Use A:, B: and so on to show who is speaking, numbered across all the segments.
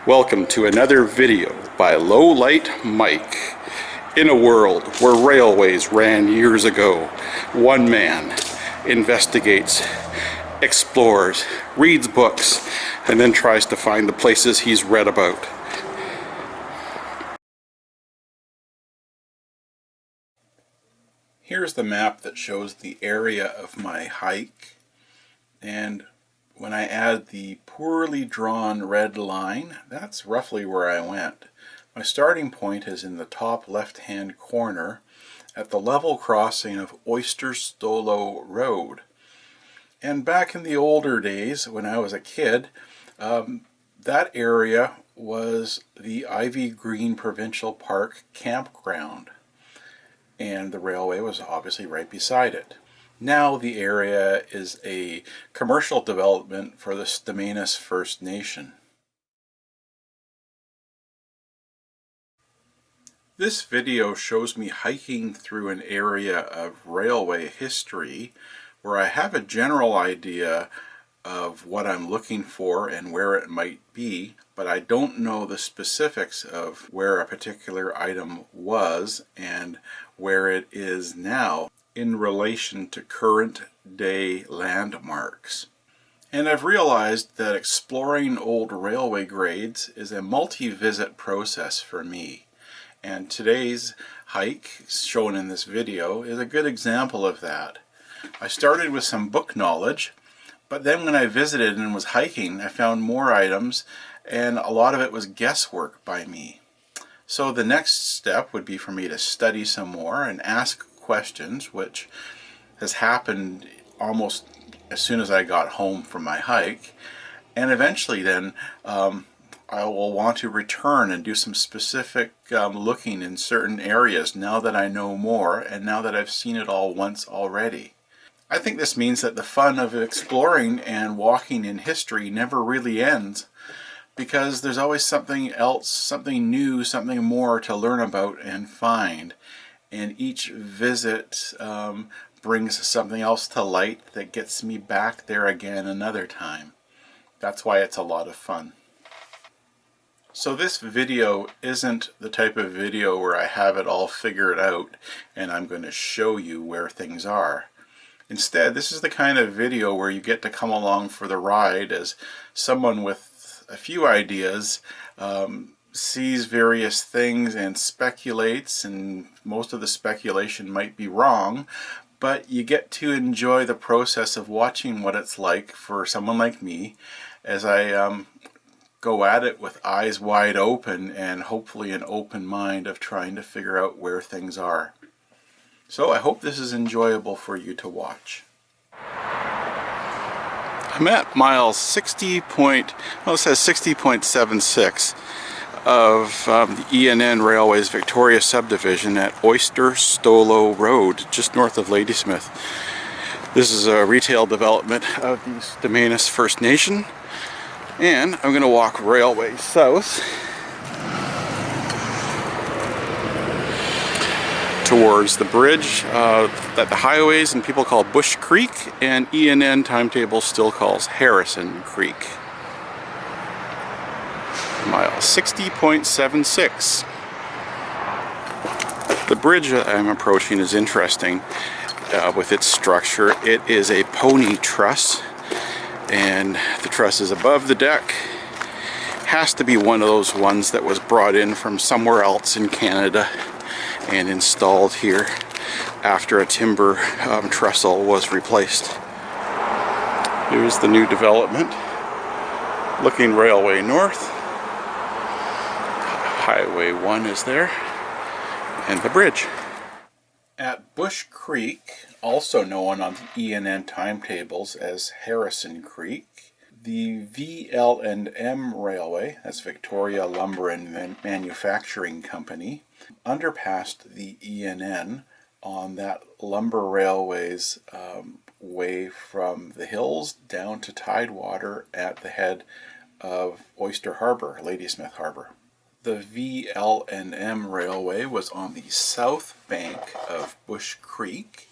A: Welcome to another video by Low Light Mike. In a world where railways ran years ago, one man investigates, explores, reads books, and then tries to find the places he's read about. Here's the map that shows the area of my hike, and when I add the poorly drawn red line, that's roughly where I went. My starting point is in the top left-hand corner at the level crossing of Oyster Sto-Lo Road. And back in the older days, when I was a kid, that area was the Ivy Green Provincial Park campground, and the railway was obviously right beside it. Now the area is a commercial development for the Stamanis First Nation. This video shows me hiking through an area of railway history where I have a general idea of what I'm looking for and where it might be, but I don't know the specifics of where a particular item was and where it is now in relation to current day landmarks. And I've realized that exploring old railway grades is a multi-visit process for me. And today's hike, shown in this video, is a good example of that. I started with some book knowledge, but then when I visited and was hiking, I found more items, and a lot of it was guesswork by me. So the next step would be for me to study some more and ask questions, which has happened almost as soon as I got home from my hike, and eventually then I will want to return and do some specific looking in certain areas now that I know more and now that I've seen it all once already. I think this means that the fun of exploring and walking in history never really ends, because there's always something else, something new, something more to learn about and find. And each visit brings something else to light that gets me back there again another time. That's why it's a lot of fun. So this video isn't the type of video where I have it all figured out and I'm going to show you where things are. Instead, this is the kind of video where you get to come along for the ride as someone with a few ideas sees various things and speculates, and most of the speculation might be wrong, but you get to enjoy the process of watching what it's like for someone like me as I go at it with eyes wide open and hopefully an open mind of trying to figure out where things are. So I hope this is enjoyable for you to watch. I'm at mile 60.76 of the E&N Railway's Victoria Subdivision at Oyster Sto-Lo Road, just north of Ladysmith. This is a retail development of the Stamanis First Nation, and I'm going to walk railway south towards the bridge that the highways and people call Bush Creek, and E&N timetable still calls Harrison Creek. Mile 60.76. The bridge that I'm approaching is interesting with its structure. It is a pony truss, and the truss is above the deck. Has to be one of those ones that was brought in from somewhere else in Canada and installed here after a timber trestle was replaced. Here's the new development, looking railway north. Highway 1 is there, and the bridge. At Bush Creek, also known on the E&N timetables as Harrison Creek, the VL&M Railway, that's Victoria Lumber and Manufacturing Company, underpassed the E&N on that lumber railway's way from the hills down to Tidewater at the head of Oyster Harbor, Ladysmith Harbor. The VL&M Railway was on the south bank of Bush Creek,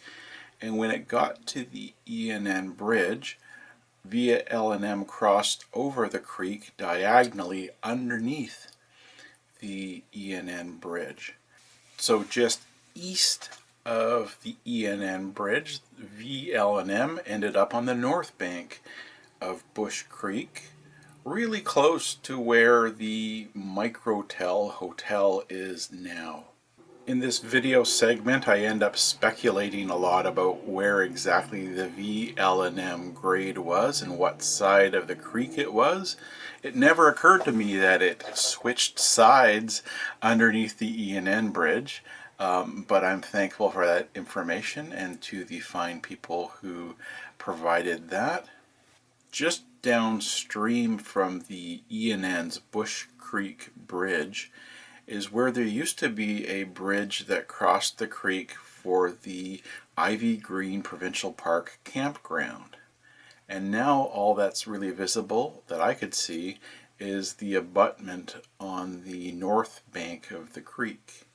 A: and when it got to the E&N Bridge, VL&M crossed over the creek diagonally underneath the E&N bridge. So just east of the E&N bridge, VL&M ended up on the north bank of Bush Creek, really close to where the Microtel Hotel is now. In this video segment, I end up speculating a lot about where exactly the VL&M grade was and what side of the creek it was. It never occurred to me that it switched sides underneath the E&N bridge, but I'm thankful for that information and to the fine people who provided that. Just downstream from the E&N's Bush Creek Bridge is where there used to be a bridge that crossed the creek for the Ivy Green Provincial Park campground. And now all that's really visible that I could see is the abutment on the north bank of the creek,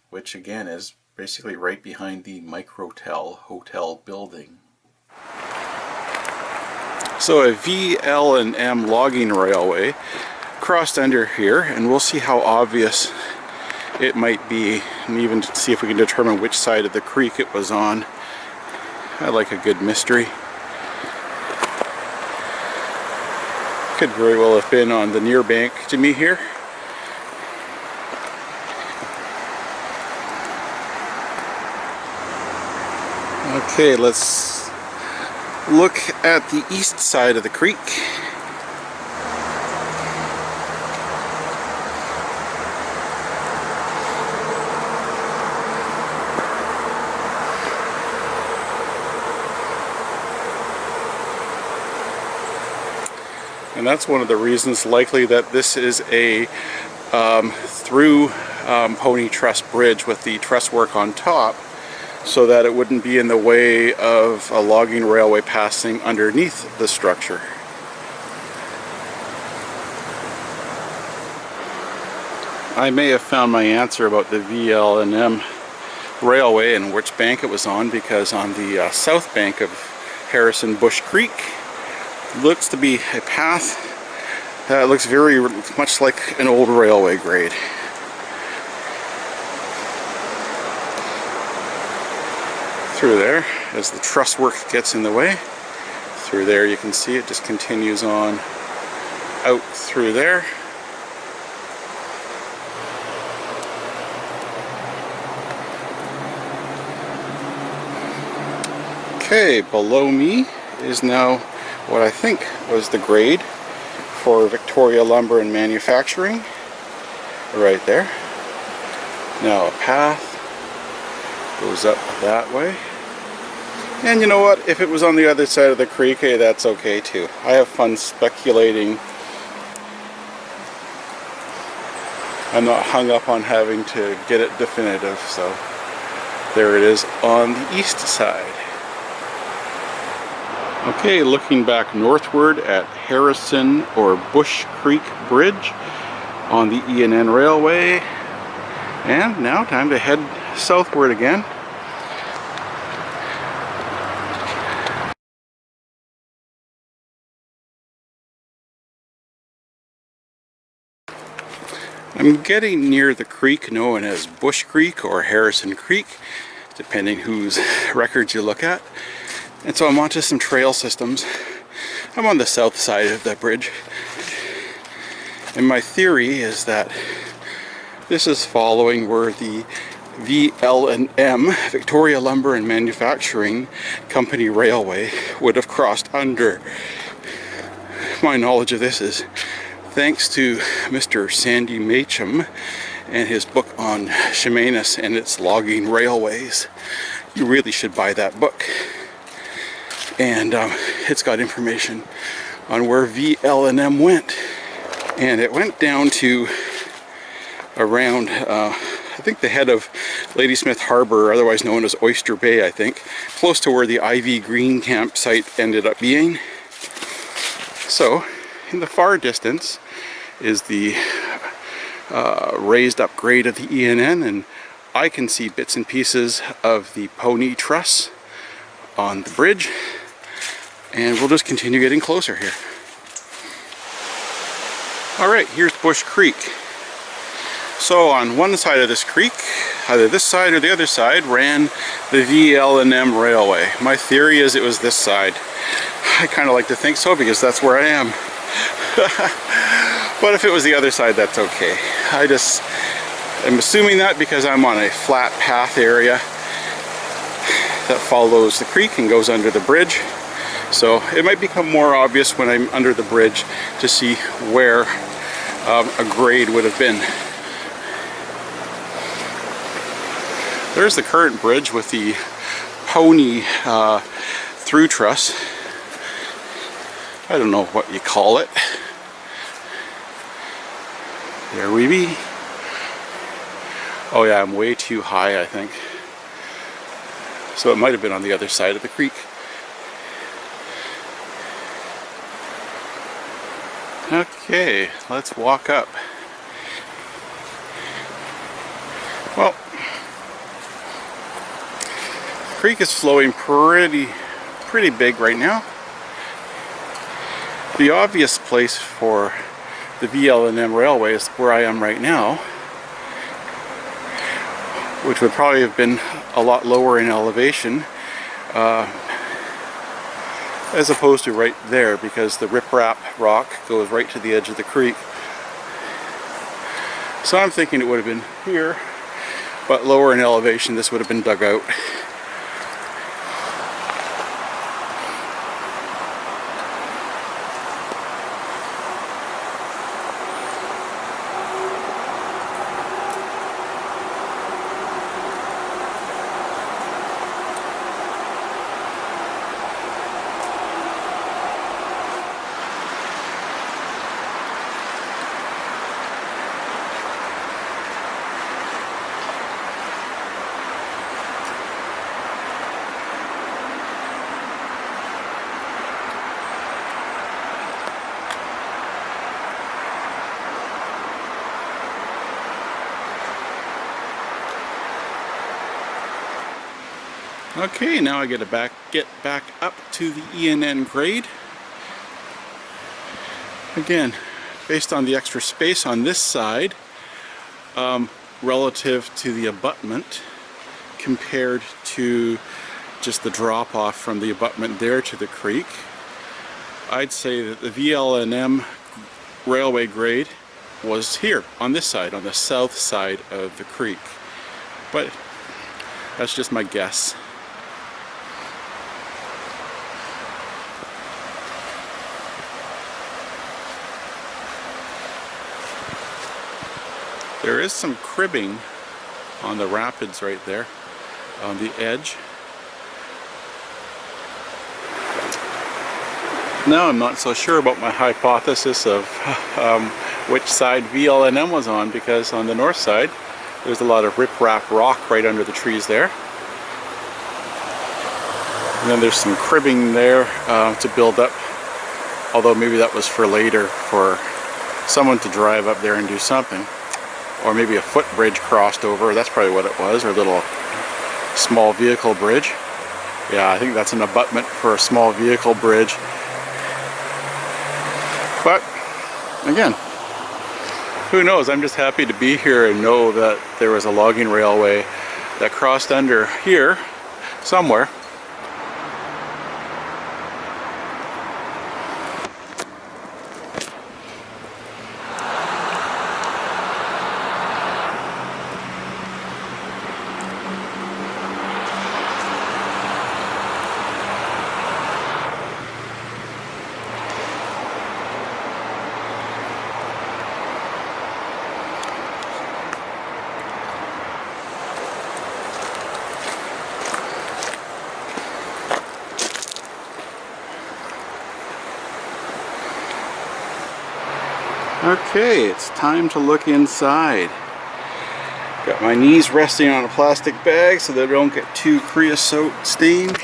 A: which again is basically right behind the Microtel Hotel building. So a VL&M logging railway crossed under here, and we'll see how obvious it might be, and even see if we can determine which side of the creek it was on. I like a good mystery. Could very well have been on the near bank to me here. Okay, let's look at the east side of the creek. And that's one of the reasons likely that this is a through pony truss bridge with the truss work on top, so that it wouldn't be in the way of a logging railway passing underneath the structure. I may have found my answer about the VL&M railway and which bank it was on, because on the south bank of Harrison Bush Creek looks to be a path that looks very much like an old railway grade. Through there, as the truss work gets in the way, through there you can see it just continues on out through there. Okay, below me is now what I think was the grade for Victoria Lumber and Manufacturing, right there. Now a path goes up that way. And you know what, if it was on the other side of the creek, hey, that's okay too. I have fun speculating. I'm not hung up on having to get it definitive, so there it is on the east side. Okay, looking back northward at Harrison or Bush Creek Bridge on the E&N Railway, and now time to head southward again. I'm getting near the creek known as Bush Creek or Harrison Creek, depending whose records you look at. And so I'm onto some trail systems. I'm on the south side of the bridge. And my theory is that this is following where the VL&M, Victoria Lumber and Manufacturing Company Railway, would have crossed under. My knowledge of this is thanks to Mr. Sandy Macham and his book on Chemainus and its logging railways. You really should buy that book. And it's got information on where VL&M went. And it went down to around, I think the head of Ladysmith Harbor, otherwise known as Oyster Bay, I think, close to where the Ivy Green campsite ended up being. So, in the far distance is the raised up grade of the E&N, and I can see bits and pieces of the pony truss on the bridge. And we'll just continue getting closer here. Alright, here's Bush Creek. So on one side of this creek, either this side or the other side, ran the VL&M Railway. My theory is it was this side. I kind of like to think so because that's where I am. But if it was the other side, that's okay. I'm assuming that because I'm on a flat path area that follows the creek and goes under the bridge. So it might become more obvious when I'm under the bridge to see where a grade would have been. There's the current bridge with the pony through truss. I don't know what you call it. There we be. Oh yeah, I'm way too high, I think. So it might have been on the other side of the creek. Okay, let's walk up. Well, the creek is flowing pretty big right now. The obvious place for the VL&M Railway is where I am right now, which would probably have been a lot lower in elevation as opposed to right there, because the riprap rock goes right to the edge of the creek. So I'm thinking it would have been here, but lower in elevation this would have been dug out. Okay, now I get back up to the E&N grade. Again, based on the extra space on this side, relative to the abutment, compared to just the drop off from the abutment there to the creek, I'd say that the VL&M railway grade was here, on this side, on the south side of the creek. But that's just my guess. There is some cribbing on the rapids right there, on the edge. Now I'm not so sure about my hypothesis of which side VL&M was on, because on the north side there's a lot of riprap rock right under the trees there. And then there's some cribbing there to build up, although maybe that was for later, for someone to drive up there and do something. Or maybe a footbridge crossed over, that's probably what it was, or a little small vehicle bridge. Yeah, I think that's an abutment for a small vehicle bridge. But, again, who knows? I'm just happy to be here and know that there was a logging railway that crossed under here somewhere. Okay, it's time to look inside. Got my knees resting on a plastic bag so they don't get too creosote stained.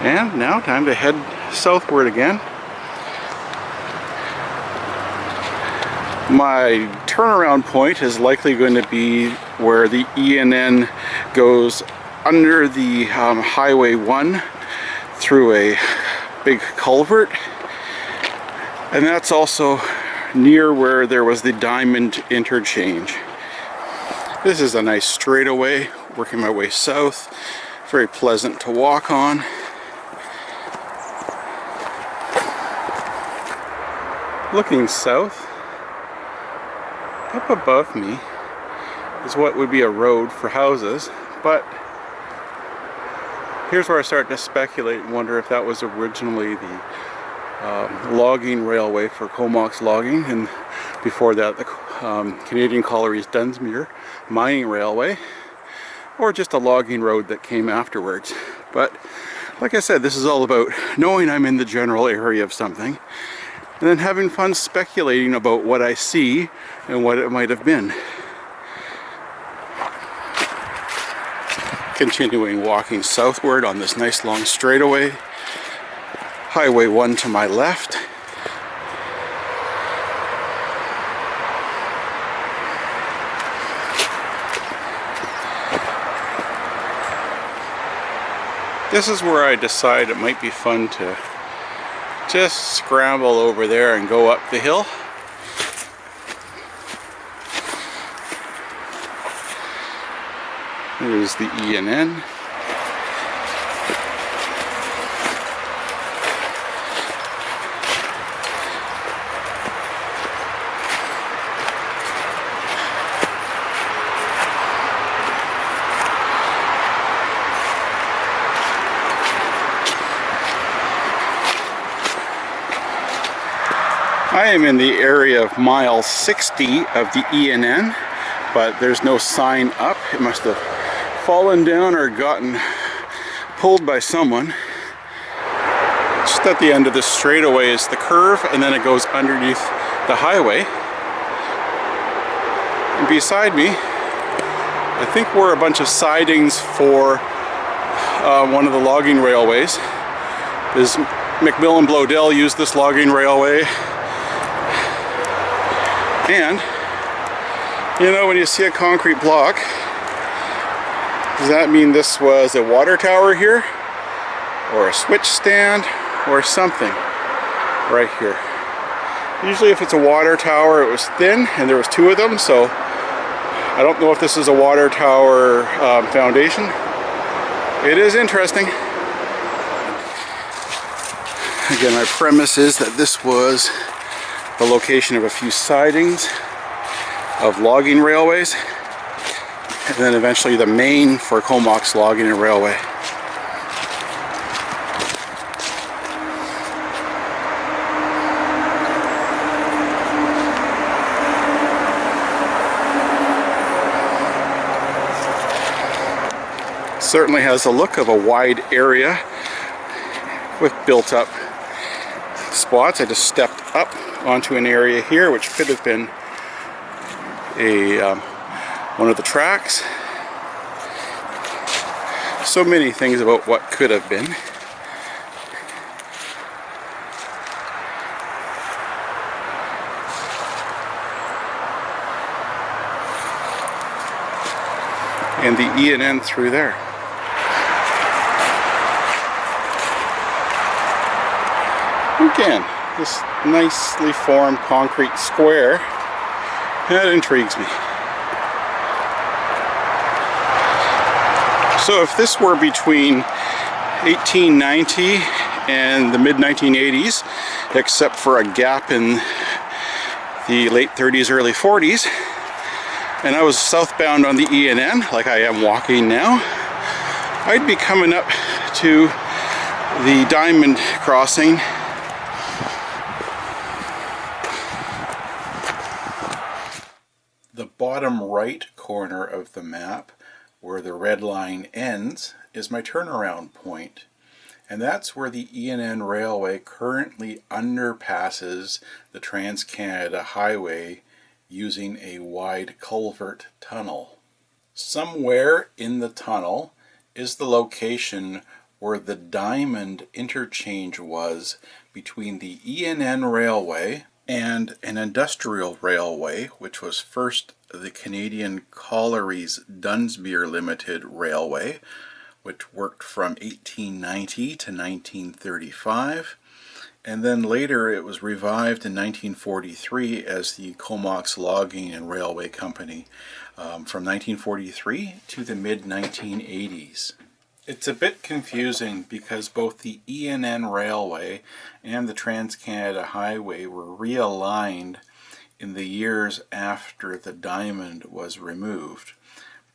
A: And now time to head southward again. My turnaround point is likely going to be where the E&N goes under the Highway 1 through a big culvert, and that's also near where there was the diamond interchange. This is a nice straightaway, working my way south, very pleasant to walk on. Looking south, up above me is what would be a road for houses, but here's where I start to speculate and wonder if that was originally the logging railway for Comox logging, and before that the Canadian Collieries Dunsmuir mining railway, or just a logging road that came afterwards. But like I said, this is all about knowing I'm in the general area of something and then having fun speculating about what I see and what it might have been. Continuing walking southward on this nice long straightaway. Highway 1 to my left. This is where I decide it might be fun to just scramble over there and go up the hill. There's the E&N. I am in the area of mile 60 of the E&N, but there's no sign up. It must have fallen down or gotten pulled by someone. Just at the end of this straightaway is the curve, and then it goes underneath the highway. And beside me, I think were a bunch of sidings for one of the logging railways. MacMillan Bloedel used this logging railway. And, you know, when you see a concrete block, does that mean this was a water tower here? Or a switch stand? Or something right here. Usually if it's a water tower, it was thin and there was two of them, so I don't know if this is a water tower foundation. It is interesting. Again, my premise is that this was the location of a few sidings of logging railways, and then eventually the main for Comox logging and railway. Certainly has the look of a wide area with built up spots. I just stepped up onto an area here which could have been one of the tracks. So many things about what could have been. And the E&N through there. Again, this nicely formed concrete square, that intrigues me. So if this were between 1890 and the mid-1980s, except for a gap in the late 30s, early 40s, and I was southbound on the E&N, like I am walking now, I'd be coming up to the Diamond crossing. The bottom right corner of the map, where the red line ends, is my turnaround point. And that's where the E&N Railway currently underpasses the Trans-Canada Highway using a wide culvert tunnel. Somewhere in the tunnel is the location where the diamond interchange was between the E&N Railway and an industrial railway, which was first the Canadian Collieries Dunsmuir Limited Railway, which worked from 1890 to 1935. And then later it was revived in 1943 as the Comox Logging and Railway Company from 1943 to the mid-1980s. It's a bit confusing because both the E&N Railway and the Trans-Canada Highway were realigned in the years after the diamond was removed.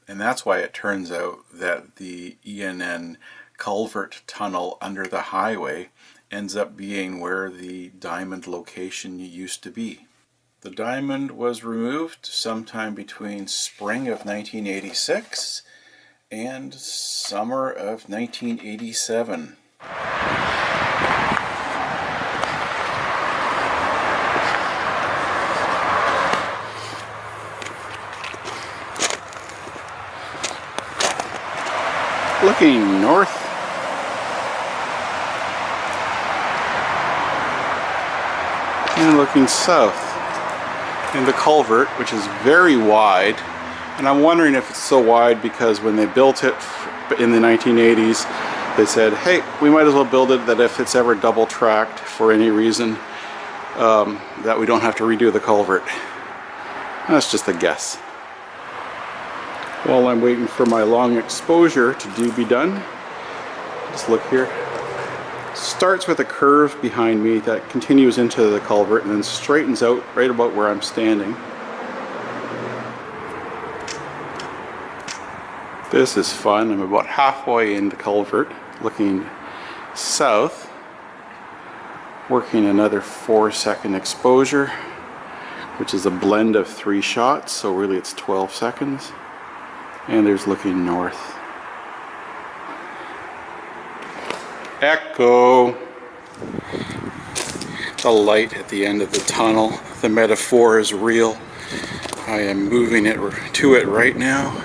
A: And that's why it turns out that the E&N Culvert tunnel under the highway ends up being where the diamond location used to be. The diamond was removed sometime between spring of 1986 and summer of 1987. Looking north, and looking south in the culvert, which is very wide. And I'm wondering if it's so wide because when they built it in the 1980s, they said, hey, we might as well build it that if it's ever double tracked for any reason, that we don't have to redo the culvert. That's just a guess. While I'm waiting for my long exposure to be done, just look here. Starts with a curve behind me that continues into the culvert and then straightens out right about where I'm standing. This is fun. I'm about halfway in the culvert, looking south, working another 4-second exposure, which is a blend of 3 shots, so really it's 12 seconds. And there's looking north. Echo! The light at the end of the tunnel. The metaphor is real. I am moving it to it right now.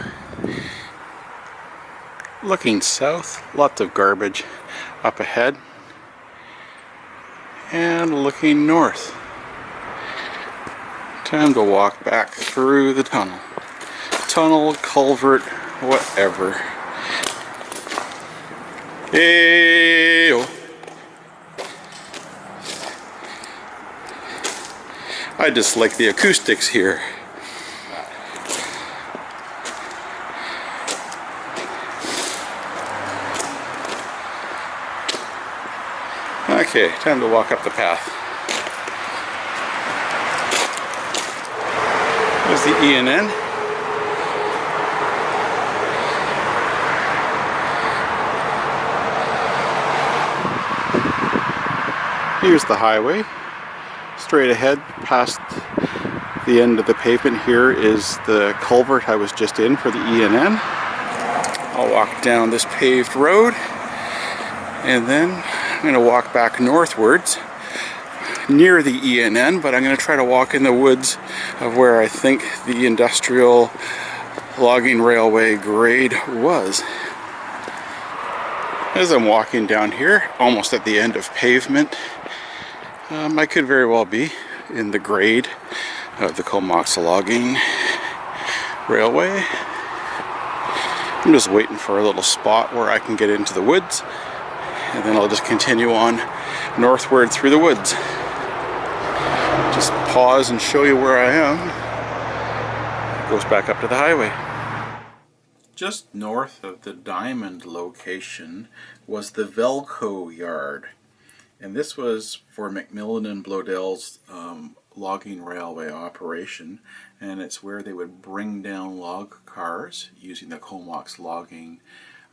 A: Looking south, lots of garbage up ahead. And looking north. Time to walk back through the tunnel. Tunnel, culvert, whatever. Hey-o. I just like the acoustics here. Okay, time to walk up the path. There's the E&N. Here's the highway. Straight ahead past the end of the pavement here is the culvert I was just in for the E&N. I'll walk down this paved road and then I'm going to walk back northwards near the E&N, but I'm going to try to walk in the woods of where I think the industrial logging railway grade was. As I'm walking down here, almost at the end of pavement, I could very well be in the grade of the Comox logging railway. I'm just waiting for a little spot where I can get into the woods, and then I'll just continue on northward through the woods. Just pause and show you where I am. It goes back up to the highway. Just north of the diamond location was the Velco Yard. And this was for MacMillan Bloedel's logging railway operation, and it's where they would bring down log cars using the Comox logging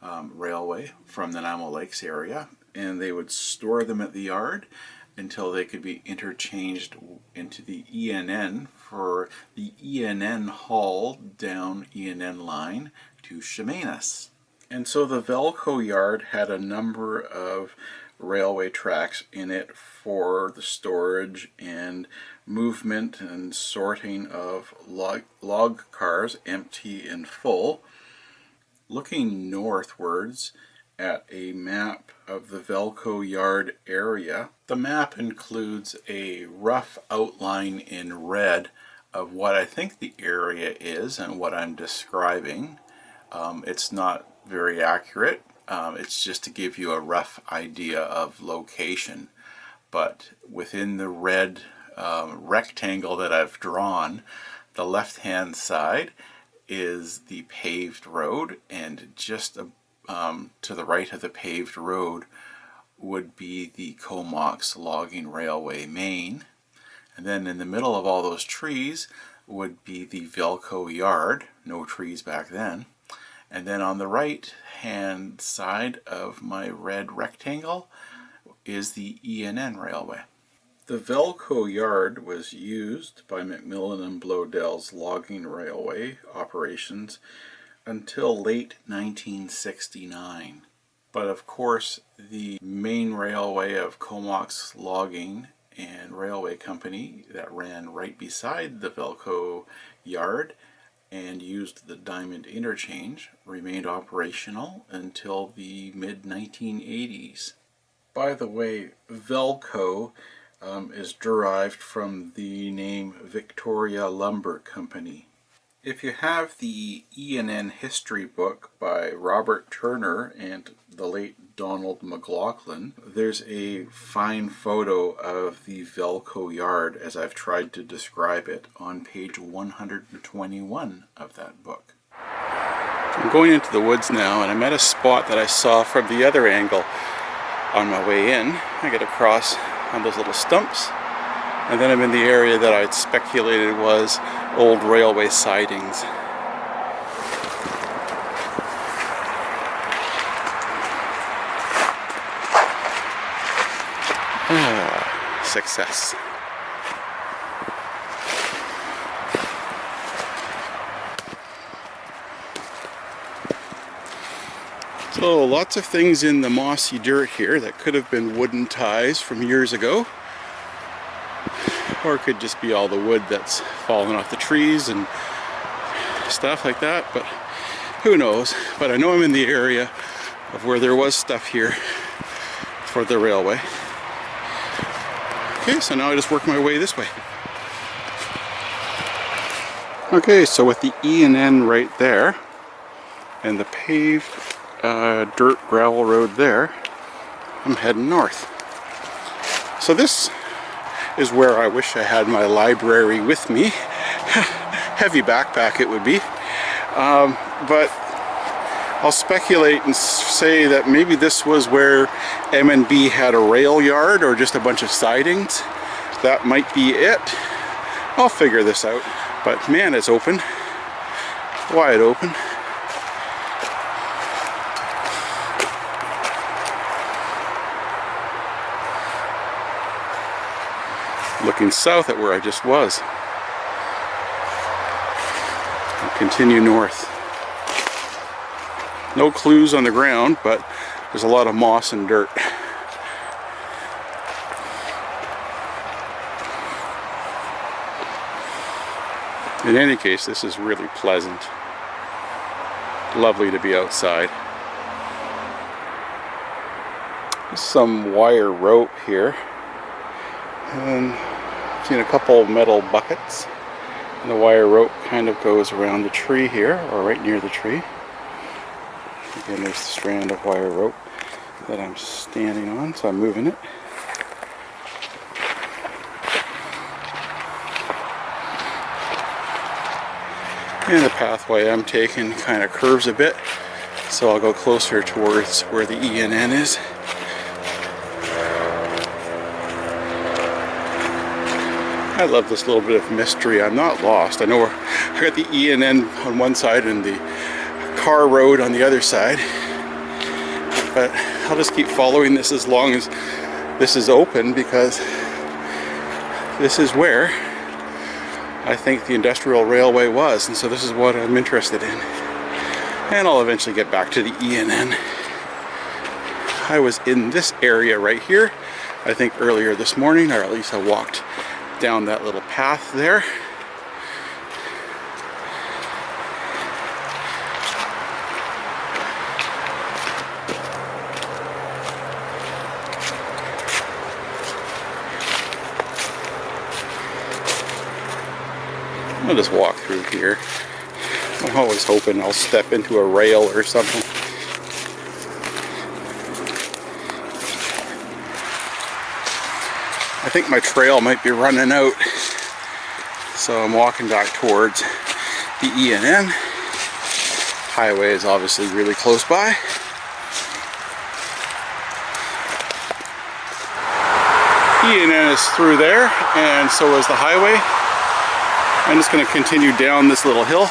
A: railway from the Nanaimo Lakes area, and they would store them at the yard until they could be interchanged into the E&N for the E&N haul down E&N line to Chemainus. And so the Velco Yard had a number of railway tracks in it for the storage and movement and sorting of log cars, empty and full. Looking northwards at a map of the Velco Yard area. The map includes a rough outline in red of what I think the area is and what I'm describing. It's not very accurate. It's just to give you a rough idea of location. But within the red rectangle that I've drawn, the left-hand side is the paved road, and just to the right of the paved road would be the Comox logging railway main. And then in the middle of all those trees would be the Velco Yard, no trees back then. And then on the right hand side of my red rectangle is the E&N Railway. The Velco Yard was used by MacMillan Bloedel's logging railway operations until late 1969. But of course, the main railway of Comox Logging and Railway Company that ran right beside the Velco Yard and used the Diamond Interchange remained operational until the mid-1980s. By the way, Velco is derived from the name Victoria Lumber Company. If you have the E&N history book by Robert Turner and the late Donald McLaughlin, there's a fine photo of the Velco Yard as I've tried to describe it on page 121 of that book. I'm going into the woods now, and I'm at a spot that I saw from the other angle on my way in. I get across on those little stumps, and then I'm in the area that I'd speculated was old railway sidings. Success. So lots of things in the mossy dirt here that could have been wooden ties from years ago, or it could just be all the wood that's fallen off the trees and stuff like that, but who knows. But I know I'm in the area of where there was stuff here for the railway. Okay, so now I just work my way this way. Okay, so with the E&N right there and the paved dirt gravel road there, I'm heading north. So this is where I wish I had my library with me. Heavy backpack it would be. But I'll speculate and say that maybe this was where M&B had a rail yard or just a bunch of sidings. That might be it. I'll figure this out. But man, it's open. Wide open. Looking south at where I just was. I'll continue north. No clues on the ground, but there's a lot of moss and dirt. In any case, this is really pleasant. Lovely to be outside. There's some wire rope here. And I've seen a couple metal buckets. And the wire rope kind of goes around the tree here, or right near the tree. Again, there's the strand of wire rope that I'm standing on, so I'm moving it. And the pathway I'm taking kind of curves a bit, so I'll go closer towards where the E&N is. I love this little bit of mystery. I'm not lost. I know I got the E&N on one side and the car road on the other side, but I'll just keep following this as long as this is open, because this is where I think the industrial railway was, and so this is what I'm interested in. And I'll eventually get back to the E&N. I was in this area right here, I think earlier this morning, or at least I walked down that little path there.
B: I'll just walk through here. I'm always hoping I'll step into a rail or something. I think my trail might be running out, so I'm walking back towards the E&N. Highway is obviously really close by. E&N is through there, and so is the highway. I'm just going to continue down this little hill.